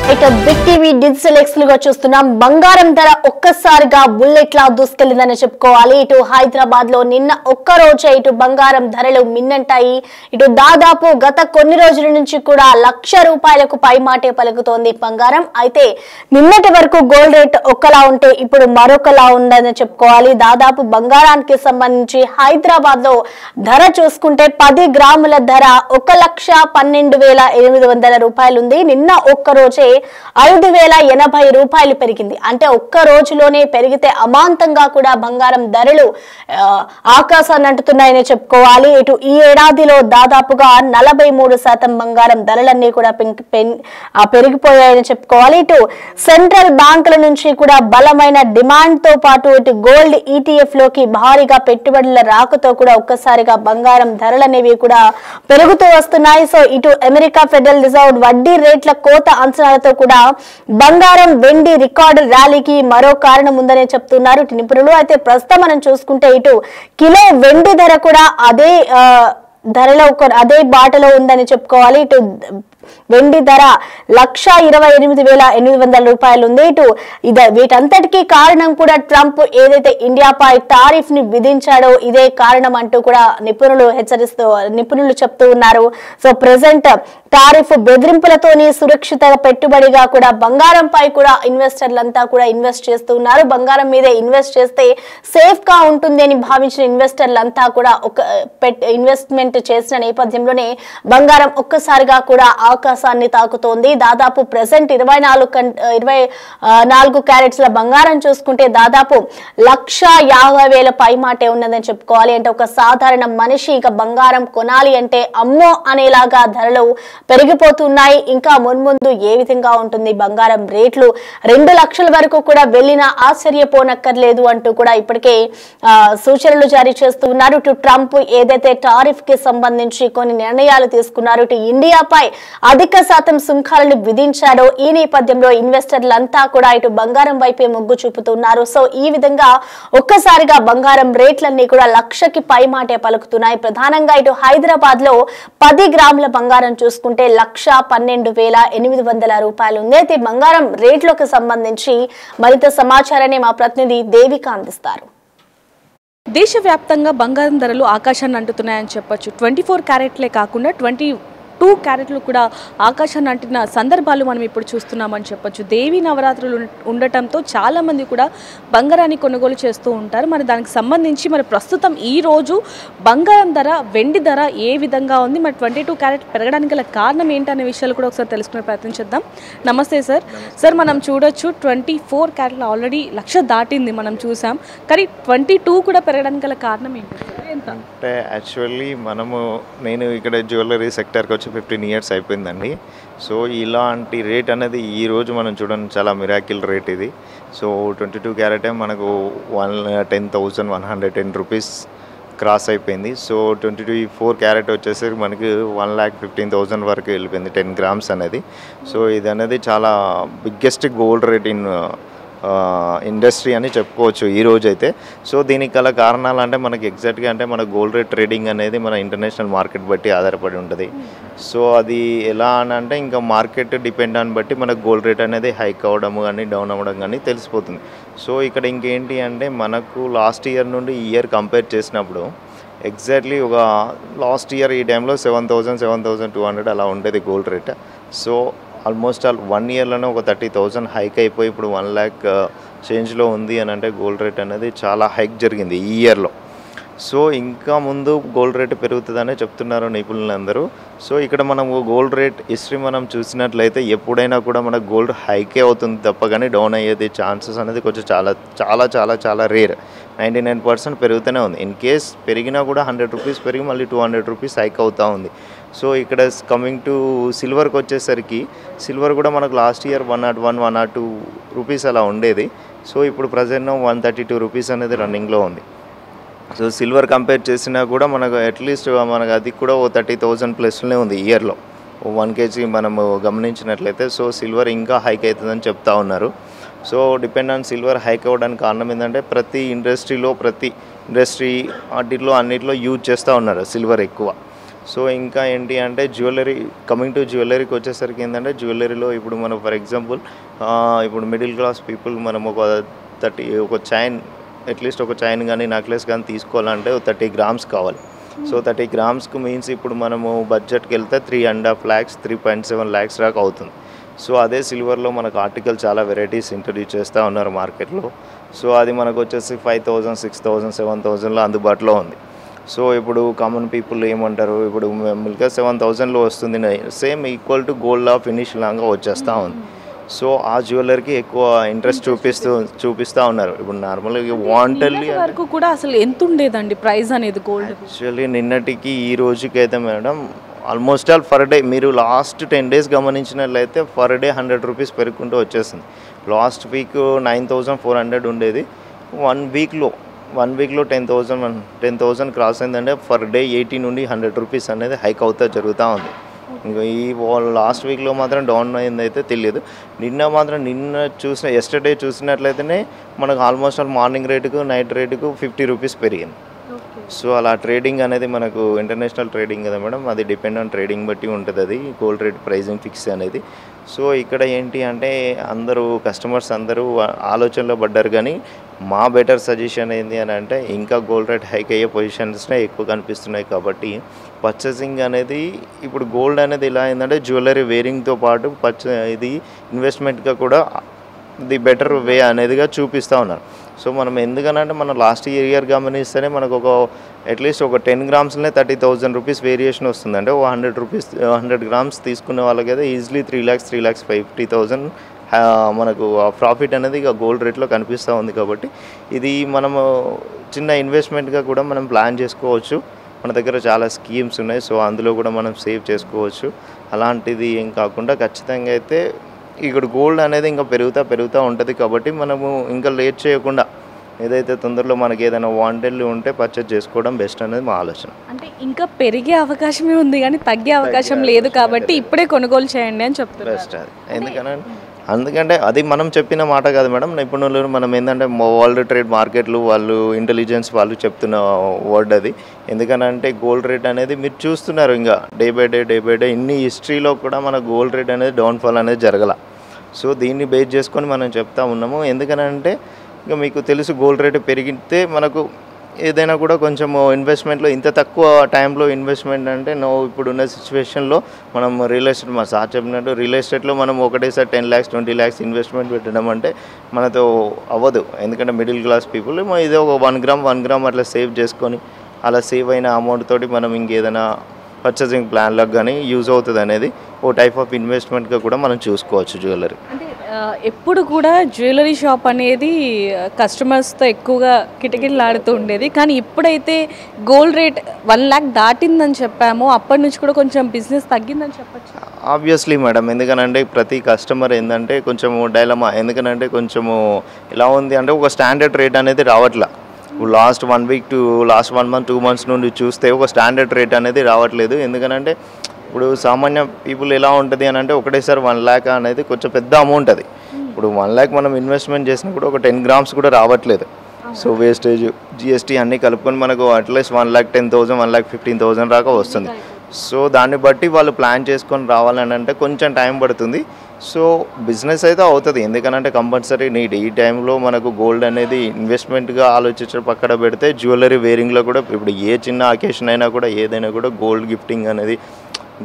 Big TV digital ఎక్స్లుగా చూస్తున్నాం. బంగారం ధర ఒక్కసారిగా బుల్లెట్ లా దూసుకెళ్లిందని చెప్పుకోవాలి. ఇటు హైదరాబాద్ లో నిన్న ఒక్క రోజే ఇటు బంగారం ధరలు మిన్నంటాయి. ఇటు దాదాపు గత కొన్ని రోజుల నుంచి కూడా ₹1,00,000 పైమాటే పలుకుతోంది బంగారం. అయితే నిన్నటి వరకు గోల్డ్ రేట్ ఒకలా ఉంటే ఇప్పుడు మరొకలా ఉందని చెప్పుకోవాలి. దాదాపు బంగారానికి సంబంధించి హైదరాబాద్ లో ధర చూసుకుంటే 10 గ్రాముల ధర ₹1,12,800 ఉంది. నిన్న ఒక్క రోజే ₹5,080 పెరిగింది. అంటే ఒక్క రోజులోనే పెరిగితే అమాంతంగా కూడా బంగారం ధరలు ఆకాశాన్ని అంటుతున్నాయని చెప్పుకోవాలి. ఇటు ఈ ఏడాదిలో దాదాపుగా 43% బంగారం ధరలన్నీ కూడా పెరిగిపోయాయని చెప్పుకోవాలి. ఇటు సెంట్రల్ బ్యాంకుల నుంచి కూడా బలమైన డిమాండ్ తో పాటు ఇటు గోల్డ్ ETF లోకి భారీగా పెట్టుబడుల రాకతో కూడా ఒక్కసారిగా బంగారం ధరలనేవి కూడా పెరుగుతూ వస్తున్నాయి. సో ఇటు అమెరికా ఫెడరల్ రిజర్వ్ వడ్డీ రేట్ల కోత అంచనాలతో కూడా బంగారం వెండి రికార్డు ర్యాలీకి మరో కారణం ఉందని చెప్తున్నారు నిపుణులు. అయితే ప్రస్తుతం మనం చూసుకుంటే ఇటు కిలో వెండి ధర కూడా అదే ధరలో అదే బాటలో ఉందని చెప్పుకోవాలి. ఇటు వెండి ధర ₹1,28,800 ఉంది. ఇటు వీటంతటికీ కారణం కూడా ట్రంప్ ఏదైతే ఇండియాపై టారిఫ్ ని విధించాడో ఇదే కారణం అంటూ కూడా నిపుణులు చెప్తూ ఉన్నారు. సో ప్రెసెంట్ టారిఫ్ బెదిరింపులతోని సురక్షిత పెట్టుబడిగా కూడా బంగారంపై కూడా ఇన్వెస్టర్లంతా కూడా ఇన్వెస్ట్ చేస్తూ ఉన్నారు. బంగారం మీదే ఇన్వెస్ట్ చేస్తే సేఫ్ గా ఉంటుంది అని భావించిన ఇన్వెస్టర్లంతా కూడా ఇన్వెస్ట్మెంట్ చేసిన నేపథ్యంలోనే బంగారం ఒక్కసారిగా కూడా ఆకాశాన్ని తాకుతోంది. దాదాపు ప్రెసెంట్ 24 క్యారెట్స్ల బంగారం చూసుకుంటే దాదాపు 1,50,000 పైమాటే ఉన్నదని చెప్పుకోవాలి. అంటే ఒక సాధారణ మనిషి ఇక బంగారం కొనాలి అంటే అమ్మో అనేలాగా ధరలు పెరిగిపోతున్నాయి. ఇంకా మున్ముందు ఏ విధంగా ఉంటుంది బంగారం రేట్లు 2 లక్షల వరకు కూడా వెళ్ళినా ఆశ్చర్యపోనక్కర్లేదు అంటూ కూడా ఇప్పటికే సూచనలు జారీ చేస్తూ ఉన్నారు. ఇటు ట్రంప్ ఏదైతే టారిఫ్ కి సంబంధించి కొన్ని నిర్ణయాలు తీసుకున్నారు, ఇటు ఇండియాపై అధిక శాతం సుంకాలను విధించాడో ఈ నేపథ్యంలో ఇన్వెస్టర్లంతా కూడా ఇటు బంగారం వైపే మొగ్గు చూపుతున్నారు. సో ఈ విధంగా ఒక్కసారిగా బంగారం రేట్లన్నీ కూడా 1,00,000కి పైమాటే పలుకుతున్నాయి. ప్రధానంగా ఇటు హైదరాబాద్ లో 10 గ్రాముల బంగారం చూసుకుంటే ₹1,12,800 ఉంది. అయితే బంగారం రేట్లకు సంబంధించి మరింత సమాచారాన్ని మా ప్రతినిధి దేవిక అందిస్తారు. దేశవ్యాప్తంగా బంగారం ధరలు ఆకాశాన్ని అంటున్నాయని చెప్పొచ్చు. 24 క్యారెట్లే కాకుండా 22 క్యారెట్లు కూడా ఆకాశాన్ని అంటిన సందర్భాలు మనం ఇప్పుడు చూస్తున్నామని చెప్పొచ్చు. దేవీ నవరాత్రులు ఉండటంతో చాలామంది కూడా బంగారాన్ని కొనుగోలు చేస్తూ ఉంటారు. మరి దానికి సంబంధించి మరి ప్రస్తుతం ఈ రోజు బంగారం ధర, వెండి ధర ఏ విధంగా ఉంది, మరి 22 క్యారెట్ పెరగడానికి గల కారణం ఏంటనే విషయాలు కూడా ఒకసారి తెలుసుకునే ప్రయత్నం చేద్దాం. నమస్తే సార్. సార్ మనం చూడొచ్చు 24 క్యారెట్లు ఆల్రెడీ 1,00,000 దాటింది మనం చూసాం. కానీ 22 కూడా పెరగడానికి గల కారణం ఏంటి? అంటే యాక్చువల్లీ నేను ఇక్కడ జ్యువెలరీ సెక్టర్కి వచ్చి 15 ఇయర్స్ అయిపోయిందండి. సో ఇలాంటి రేట్ అనేది ఈరోజు మనం చూడండి చాలా మిరాకిల్ రేట్ ఇది. సో 22 క్యారెటే మనకు ₹10,110 క్రాస్ అయిపోయింది. సో 24 క్యారెట్ వచ్చేసరికి మనకి 1,15,000 వరకు వెళ్ళిపోయింది 10 గ్రామ్స్ అనేది. సో ఇది అనేది చాలా biggest gold rate in industry అని చెప్పుకోవచ్చు ఈరోజు అయితే. సో దీనికి గల కారణాలు అంటే మనకి ఎగ్జాక్ట్గా అంటే మన గోల్డ్ రేట్ ట్రేడింగ్ అనేది మన ఇంటర్నేషనల్ మార్కెట్ బట్టి ఆధారపడి ఉంటుంది. సో అది ఎలా అని అంటే ఇంకా మార్కెట్ డిపెండ్ అని బట్టి మనకు గోల్డ్ రేట్ అనేది హైక్ అవ్వడం కానీ డౌన్ అవ్వడం కానీ తెలిసిపోతుంది. సో ఇక్కడ ఇంకేంటి అంటే మనకు లాస్ట్ ఇయర్ నుండి ఈ ఇయర్ కంపేర్ చేసినప్పుడు ఎగ్జాక్ట్లీ ఒక లాస్ట్ ఇయర్ ఈ టైంలో 7,000, 7,200 అలా ఉండేది గోల్డ్ రేట్. సో ఆల్మోస్ట్ 1 ఇయర్లోనే ఒక 30,000 హైక్ అయిపోయి ఇప్పుడు 1,00,000 చేంజ్లో ఉంది అని అంటే గోల్డ్ రేట్ అనేది చాలా హైక్ జరిగింది ఈ ఇయర్లో. సో ఇంకా ముందు గోల్డ్ రేట్ పెరుగుతుందనే చెప్తున్నారు నిపుణులందరూ. సో ఇక్కడ మనం గోల్డ్ రేట్ హిస్టరీ మనం చూసినట్లయితే ఎప్పుడైనా కూడా మనకు గోల్డ్ హైకే అవుతుంది తప్ప కానీ డౌన్ అయ్యేది ఛాన్సెస్ అనేది కొంచెం చాలా చాలా చాలా చాలా రేర్. 99% పెరుగుతూనే ఉంది. ఇన్ కేస్ పెరిగినా కూడా ₹100 పెరిగి మళ్ళీ ₹200 హైక్ అవుతూ ఉంది. సో ఇక్కడ కమింగ్ టు సిల్వర్కి వచ్చేసరికి సిల్వర్ కూడా మనకు లాస్ట్ ఇయర్ ₹101, ₹102 అలా ఉండేది. సో ఇప్పుడు ప్రజెంట్ ₹132 అనేది రన్నింగ్లో ఉంది. సో సిల్వర్ కంపేర్ చేసినా కూడా మనకు అట్లీస్ట్ మనకు అది కూడా ఓ 30,000 ప్లస్లోనే ఉంది ఇయర్లో 1 kg మనము గమనించినట్లయితే. సో సిల్వర్ ఇంకా హైక్ అవుతుందని చెప్తా ఉన్నారు. So depend on silver hike అవ్వడానికి కారణం ఏంటంటే ప్రతి ఇండస్ట్రీ వాటిలో అన్నిటిలో యూజ్ చేస్తూ ఉన్నారు సిల్వర్ ఎక్కువ. సో ఇంకా ఏంటి అంటే జ్యువెలరీ, కమింగ్ టు జ్యువెలరీకి వచ్చేసరికి ఏంటంటే జ్యువెలరీలో ఇప్పుడు మనం ఫర్ ఎగ్జాంపుల్ ఇప్పుడు మిడిల్ క్లాస్ పీపుల్ మనం ఒక చైన్, అట్లీస్ట్ ఒక చైన్ కానీ నెక్లెస్ కానీ తీసుకోవాలంటే 30 grams కావాలి. సో 30 grams మీన్స్ ఇప్పుడు మనము బడ్జెట్కి వెళ్తే 3.5 lakhs 3.7 lakhs దాకా అవుతుంది. సో అదే సిల్వర్లో మనకు ఆర్టికల్ చాలా వెరైటీస్ ఇంట్రడ్యూస్ చేస్తూ ఉన్నారు మార్కెట్లో. సో అది మనకు వచ్చేసి 5,000 6,000 7,000లో అందుబాటులో ఉంది. సో ఇప్పుడు కామన్ పీపుల్ ఏమంటారు, ఇప్పుడు మిల్గా 7,000లో వస్తుంది, same equal to gold finish లాగా వచ్చేస్తూ ఉంది. సో ఆ జ్యువెలరీకి ఎక్కువ ఇంట్రెస్ట్ చూపిస్తూ ఉన్నారు. ఇప్పుడు నార్మల్గా వాంటల్లీ వరకు కూడా అసలు ఎంత ఉండేదండి ప్రైస్ అనేది గోల్డ్? యాక్చువల్లీ నిన్నటికి ఈ రోజుకి అయితే madam almost all for day మీరు లాస్ట్ 10 days గమనించినట్లయితే ఫర్ డే 100 rupees పెరుగుకుంటూ వచ్చేసింది. లాస్ట్ వీక్ 9,400 ఉండేది, 1 weekలో 10,000 క్రాస్ అయిందంటే ఫర్ డే 80 నుండి 100 rupees అనేది హైక్ అవుతా జరుగుతూ ఉంది. ఇంకా ఈ లాస్ట్ వీక్లో మాత్రం డౌన్ అయింది అయితే తెలియదు. ఎస్టర్డే చూసినట్లయితేనే మనకు ఆల్మోస్ట్ ఆల్ మార్నింగ్ రేటుకు నైట్ రేటుకు 50 rupees పెరిగింది. సో అలా ట్రేడింగ్ అనేది మనకు ఇంటర్నేషనల్ ట్రేడింగ్ కదా మేడం, అది డిపెండ్ ఆన్ ట్రేడింగ్ బట్టి ఉంటుంది అది గోల్డ్ రేట్ ప్రైజింగ్ ఫిక్స్ అనేది. సో ఇక్కడ ఏంటి అంటే అందరూ కస్టమర్స్ అందరూ ఆలోచనలో పడ్డారు. కానీ మా బెటర్ సజెషన్ ఏంటి అని అంటే ఇంకా గోల్డ్ రేట్ హైక్ అయ్యే పొజిషన్స్నే ఎక్కువ కనిపిస్తున్నాయి. కాబట్టి పర్చేసింగ్ అనేది ఇప్పుడు గోల్డ్ అనేది ఇలా ఏంటంటే జ్యువెలరీ వేరింగ్తో పాటు ఇది ఇన్వెస్ట్మెంట్గా కూడా ది బెటర్ వే అనేదిగా చూపిస్తూ ఉన్నారు. సో మనం ఎందుకనంటే మనం లాస్ట్ ఇయర్ గమనిస్తేనే మనకు అట్లీస్ట్ ఒక 10 gramsలోనే 30,000 rupees వేరియేషన్ వస్తుంది. అంటే 100 grams తీసుకునే వాళ్ళకైతే ఈజీలీ 3,50,000 మనకు ప్రాఫిట్ అనేది ఇక గోల్డ్ రేట్లో కనిపిస్తూ ఉంది. కాబట్టి ఇది మనము చిన్న ఇన్వెస్ట్మెంట్గా కూడా మనం ప్లాన్ చేసుకోవచ్చు. మన దగ్గర చాలా స్కీమ్స్ ఉన్నాయి. సో అందులో కూడా మనం సేవ్ చేసుకోవచ్చు. అలాంటిది ఏం కాకుండా ఖచ్చితంగా అయితే ఇక్కడ గోల్డ్ అనేది ఇంకా పెరుగుతూ ఉంటుంది. కాబట్టి మనము ఇంకా లేట్ చేయకుండా ఏదైతే తొందరలో మనకి ఏదైనా వాంటెడ్లు ఉంటే పర్చేజ్ చేసుకోవడం బెస్ట్ అనేది మా ఆలోచన. అంటే ఇంకా పెరిగే అవకాశమే ఉంది కానీ తగ్గే అవకాశం లేదు, కాబట్టి ఇప్పుడే కొనుగోలు చేయండి అని చెప్తారు. బెస్ట్ అది ఎందుకంటే అది మనం చెప్పిన మాట కాదు మేడం, నిపుణులు మనం ఏంటంటే వరల్డ్ ట్రేడ్ మార్కెట్లు వాళ్ళు ఇంటెలిజెన్స్ వాళ్ళు చెప్తున్న వర్డ్ అది. ఎందుకనంటే గోల్డ్ రేట్ అనేది మీరు చూస్తున్నారు ఇంకా డే బై డే ఇన్ని హిస్టరీలో కూడా మన గోల్డ్ రేట్ అనేది డౌన్ఫాల్ అనేది జరగల. సో దీన్ని బేస్ చేసుకొని మనం చెప్తా ఉన్నాము. ఎందుకనంటే ఇంకా మీకు తెలుసు గోల్డ్ రేట్ పెరిగితే మనకు ఏదైనా కూడా కొంచెం ఇన్వెస్ట్మెంట్లో ఇంత తక్కువ టైంలో ఇన్వెస్ట్మెంట్ అంటే ఇప్పుడున్న సిచ్యువేషన్లో మనం రియల్ ఎస్టేట్ మా సార్ చెప్పినట్టు రియల్ ఎస్టేట్లో మనం ఒకటేసారి 10 lakhs 20 lakhs ఇన్వెస్ట్మెంట్ పెట్టడం అంటే మనతో అవ్వదు. ఎందుకంటే మిడిల్ క్లాస్ పీపుల్ ఇదే ఒక 1 gram అట్లా సేవ్ చేసుకొని అలా సేవ్ అయిన అమౌంట్ తోటి మనం ఇంకేదైనా పర్చేసింగ్ ప్లాన్లకు కానీ యూజ్ అవుతుంది అనేది ఓ టైప్ ఆఫ్ ఇన్వెస్ట్మెంట్గా కూడా మనం చూసుకోవచ్చు జ్యువెలరీ. అంటే ఎప్పుడు కూడా జ్యువెలరీ షాప్ అనేది కస్టమర్స్తో ఎక్కువగా కిటకిటలాడుతూ ఉండేది. కానీ ఇప్పుడైతే గోల్డ్ రేట్ 1 lakh దాటిందని చెప్పాము, అప్పటి నుంచి కూడా కొంచెం బిజినెస్ తగ్గిందని చెప్పచ్చు. ఆబ్వియస్లీ మేడం, ఎందుకనంటే ప్రతి కస్టమర్ ఏంటంటే కొంచెము డైలమా, ఎందుకనంటే కొంచెము ఎలా ఉంది అంటే ఒక స్టాండర్డ్ రేట్ అనేది రావట్లా. Last 1 week to last 1 month 2 months నుండి చూస్తే ఒక స్టాండర్డ్ రేట్ అనేది రావట్లేదు. ఎందుకనంటే ఇప్పుడు సామాన్య పీపుల్ ఎలా ఉంటుంది అని అంటే ఒకటేసారి 1 lakh అనేది కొంచెం పెద్ద అమౌంట్ అది. ఇప్పుడు 1 lakh మనం ఇన్వెస్ట్మెంట్ చేసినా కూడా ఒక 10 grams కూడా రావట్లేదు. సో వేస్టేజ్ జిఎస్టీ అన్నీ కలుపుకొని మనకు అట్లీస్ట్ 1,10,000 1,15,000 దాకా వస్తుంది. సో దాన్ని బట్టి వాళ్ళు ప్లాన్ చేసుకొని రావాలని అంటే కొంచెం టైం పడుతుంది. సో బిజినెస్ అయితే అవుతుంది, ఎందుకనంటే కంపల్సరీ నీడ్ ఈ టైంలో మనకు గోల్డ్ అనేది ఇన్వెస్ట్మెంట్గా ఆలోచించడం పక్కన పెడితే జ్యువెలరీ వేరింగ్లో కూడా ఇప్పుడు ఏ చిన్న అకేషన్ అయినా కూడా ఏదైనా కూడా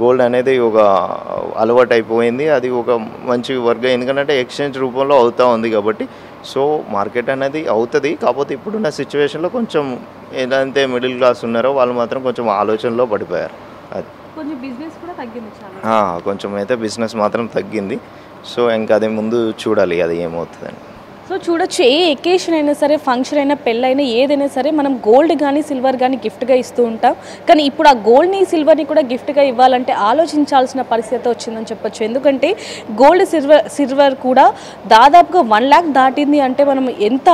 గోల్డ్ అనేది ఒక అలవాటు అయిపోయింది. అది ఒక మంచి వర్క్, ఎందుకంటే ఎక్స్చేంజ్ రూపంలో అవుతూ ఉంది. కాబట్టి సో మార్కెట్ అనేది అవుతుంది. కాకపోతే ఇప్పుడున్న సిచ్యువేషన్లో కొంచెం ఏదైతే మిడిల్ క్లాస్ ఉన్నారో వాళ్ళు మాత్రం కొంచెం ఆలోచనలో పడిపోయారు. అది కొంచెం బిజినెస్ కూడా తగ్గింది, కొంచెం అయితే బిజినెస్ మాత్రం తగ్గింది. సో ఇంకా అది ముందు చూడాలి అది ఏమవుతుందని. సో చూడొచ్చు, ఏ ఎకేషన్ అయినా సరే, ఫంక్షన్ అయినా, పెళ్ళైనా, ఏదైనా సరే మనం గోల్డ్ కానీ సిల్వర్ కానీ గిఫ్ట్గా ఇస్తూ ఉంటాం. కానీ ఇప్పుడు ఆ గోల్డ్ని సిల్వర్ని కూడా గిఫ్ట్గా ఇవ్వాలంటే ఆలోచించాల్సిన పరిస్థితి వచ్చిందని చెప్పొచ్చు. ఎందుకంటే గోల్డ్ సిల్వర్ కూడా దాదాపుగా 1 lakh దాటింది అంటే మనం ఎంత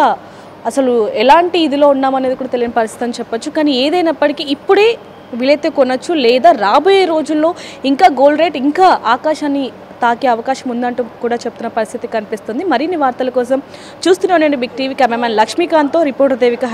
అసలు ఎలాంటి ఇదిలో ఉన్నామనేది కూడా తెలియని పరిస్థితి అని చెప్పొచ్చు. కానీ ఏదైనప్పటికీ ఇప్పుడే వీలైతే కొనొచ్చు, లేదా రాబోయే రోజుల్లో ఇంకా గోల్డ్ రేట్ ఇంకా ఆకాశాన్ని తాకే అవకాశం ఉందంటూ కూడా చెప్తున్న పరిస్థితి కనిపిస్తుంది. మరిన్ని వార్తల కోసం చూస్తూనే ఉండండి బిగ్ టీవీ. కెమెరామెన్ లక్ష్మీకాంత్తో రిపోర్టర్ దేవిక.